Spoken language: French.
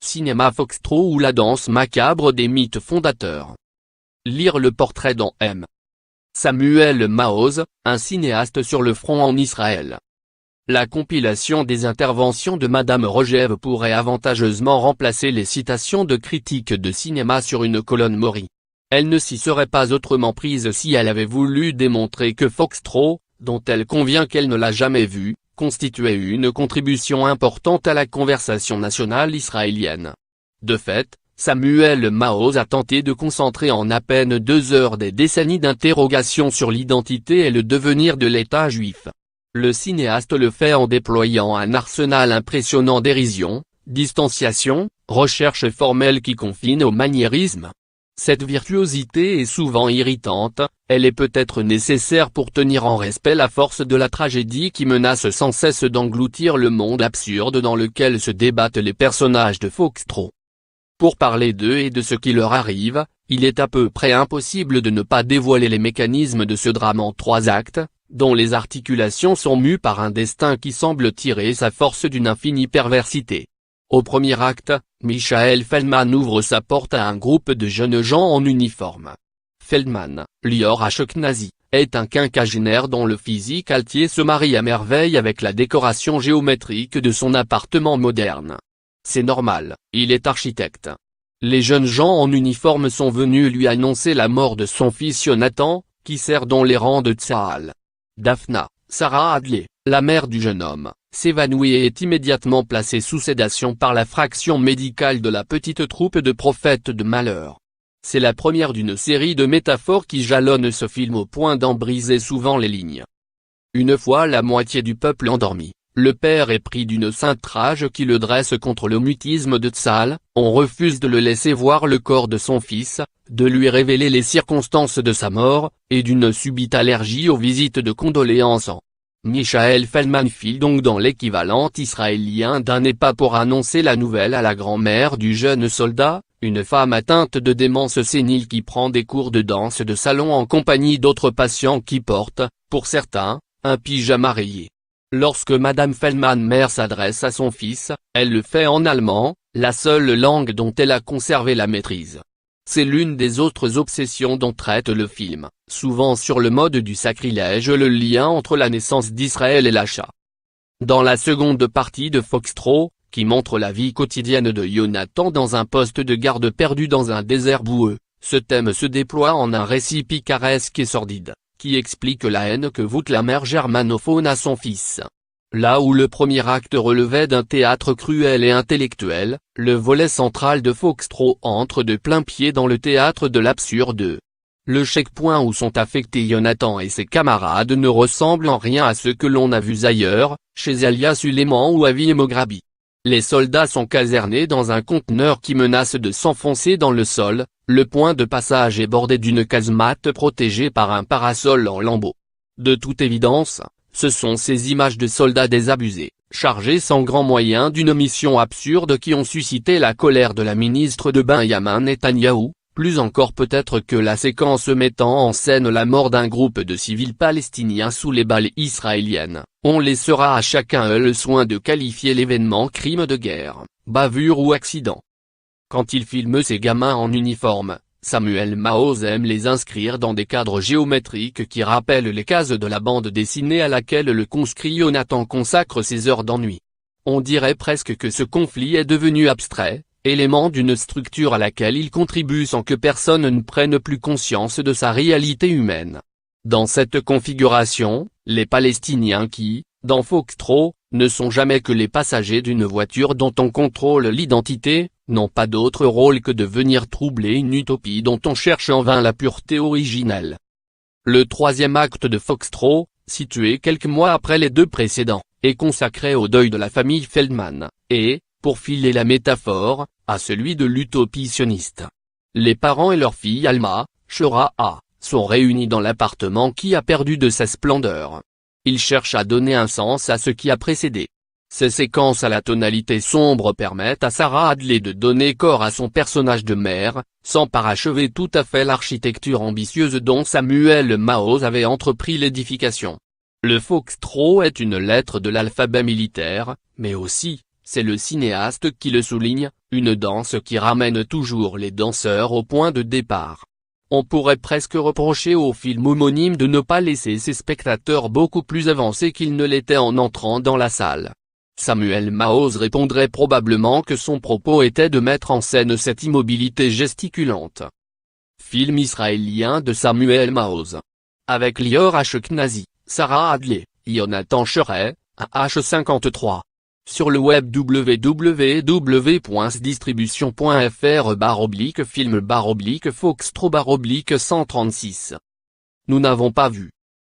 Cinéma foxtrot ou la danse macabre des mythes fondateurs. Lire le portrait dans M. Samuel Maoz, un cinéaste sur le front en Israël. La compilation des interventions de Madame Rogev pourrait avantageusement remplacer les citations de critiques de cinéma sur une colonne Maury. Elle ne s'y serait pas autrement prise si elle avait voulu démontrer que foxtrot, dont elle convient qu'elle ne l'a jamais vu, constituait une contribution importante à la conversation nationale israélienne. De fait, Samuel Maoz a tenté de concentrer en à peine 2 heures des décennies d'interrogations sur l'identité et le devenir de l'État juif. Le cinéaste le fait en déployant un arsenal impressionnant dérision, distanciation, recherche formelle qui confine au maniérisme. Cette virtuosité est souvent irritante, elle est peut-être nécessaire pour tenir en respect la force de la tragédie qui menace sans cesse d'engloutir le monde absurde dans lequel se débattent les personnages de foxtrot. Pour parler d'eux et de ce qui leur arrive, il est à peu près impossible de ne pas dévoiler les mécanismes de ce drame en 3 actes, dont les articulations sont mues par un destin qui semble tirer sa force d'une infinie perversité. Au premier acte, Michael Feldman ouvre sa porte à un groupe de jeunes gens en uniforme. Feldman, Lior Ashkenazi, est un quinquagénaire dont le physique altier se marie à merveille avec la décoration géométrique de son appartement moderne. C'est normal, il est architecte. Les jeunes gens en uniforme sont venus lui annoncer la mort de son fils Jonathan, qui sert dans les rangs de Tsahal. Daphna, Sarah Hadley, la mère du jeune homme, s'évanouit et est immédiatement placée sous sédation par la fraction médicale de la petite troupe de prophètes de malheur. C'est la première d'une série de métaphores qui jalonnent ce film au point d'en briser souvent les lignes. Une fois la moitié du peuple endormi, le père est pris d'une sainte rage qui le dresse contre le mutisme de Tsahal, on refuse de le laisser voir le corps de son fils, de lui révéler les circonstances de sa mort, et d'une subite allergie aux visites de condoléances. Michael Feldman file donc dans l'équivalent israélien d'un EHPAD pour annoncer la nouvelle à la grand-mère du jeune soldat, une femme atteinte de démence sénile qui prend des cours de danse de salon en compagnie d'autres patients qui portent, pour certains, un pyjama rayé. Lorsque Madame Feldman mère s'adresse à son fils, elle le fait en allemand, la seule langue dont elle a conservé la maîtrise. C'est l'une des autres obsessions dont traite le film, souvent sur le mode du sacrilège, le lien entre la naissance d'Israël et l'achat. Dans la seconde partie de Foxtrot, qui montre la vie quotidienne de Jonathan dans un poste de garde perdu dans un désert boueux, ce thème se déploie en un récit picaresque et sordide, qui explique la haine que voûte la mère germanophone à son fils. Là où le premier acte relevait d'un théâtre cruel et intellectuel, le volet central de Foxtrot entre de plein pied dans le théâtre de l'absurde. Le checkpoint où sont affectés Jonathan et ses camarades ne ressemble en rien à ce que l'on a vu ailleurs, chez Elia Suleiman ou Avi Mograbi. Les soldats sont casernés dans un conteneur qui menace de s'enfoncer dans le sol, le point de passage est bordé d'une casemate protégée par un parasol en lambeaux. De toute évidence, ce sont ces images de soldats désabusés, chargés sans grand moyen d'une mission absurde qui ont suscité la colère de la ministre de Benyamin Netanyahou, plus encore peut-être que la séquence mettant en scène la mort d'un groupe de civils palestiniens sous les balles israéliennes. On laissera à chacun le soin de qualifier l'événement crime de guerre, bavure ou accident. Quand il filme ces gamins en uniforme, Samuel Maoz aime les inscrire dans des cadres géométriques qui rappellent les cases de la bande dessinée à laquelle le conscrit Jonathan consacre ses heures d'ennui. On dirait presque que ce conflit est devenu abstrait, élément d'une structure à laquelle il contribue sans que personne ne prenne plus conscience de sa réalité humaine. Dans cette configuration, les Palestiniens qui, dans Foxtrot, ne sont jamais que les passagers d'une voiture dont on contrôle l'identité, n'ont pas d'autre rôle que de venir troubler une utopie dont on cherche en vain la pureté originelle. Le troisième acte de Foxtrot, situé quelques mois après les 2 précédents, est consacré au deuil de la famille Feldman, et, pour filer la métaphore, à celui de l'utopie sioniste. Les parents et leur fille Alma, Shora A, sont réunis dans l'appartement qui a perdu de sa splendeur. Ils cherchent à donner un sens à ce qui a précédé. Ces séquences à la tonalité sombre permettent à Sarah Hadley de donner corps à son personnage de mère, sans parachever tout à fait l'architecture ambitieuse dont Samuel Maoz avait entrepris l'édification. Le foxtrot est une lettre de l'alphabet militaire, mais aussi, c'est le cinéaste qui le souligne, Une danse qui ramène toujours les danseurs au point de départ. On pourrait presque reprocher au film homonyme de ne pas laisser ses spectateurs beaucoup plus avancés qu'ils ne l'étaient en entrant dans la salle. Samuel Maoz répondrait probablement que son propos était de mettre en scène cette immobilité gesticulante. Film israélien de Samuel Maoz. Avec Lior Ashkenazi, Sarah Hadley, Jonathan Cheret, AH53. Sur le web www.sdistribution.fr/film/foxtro/136. Nous n'avons pas vu.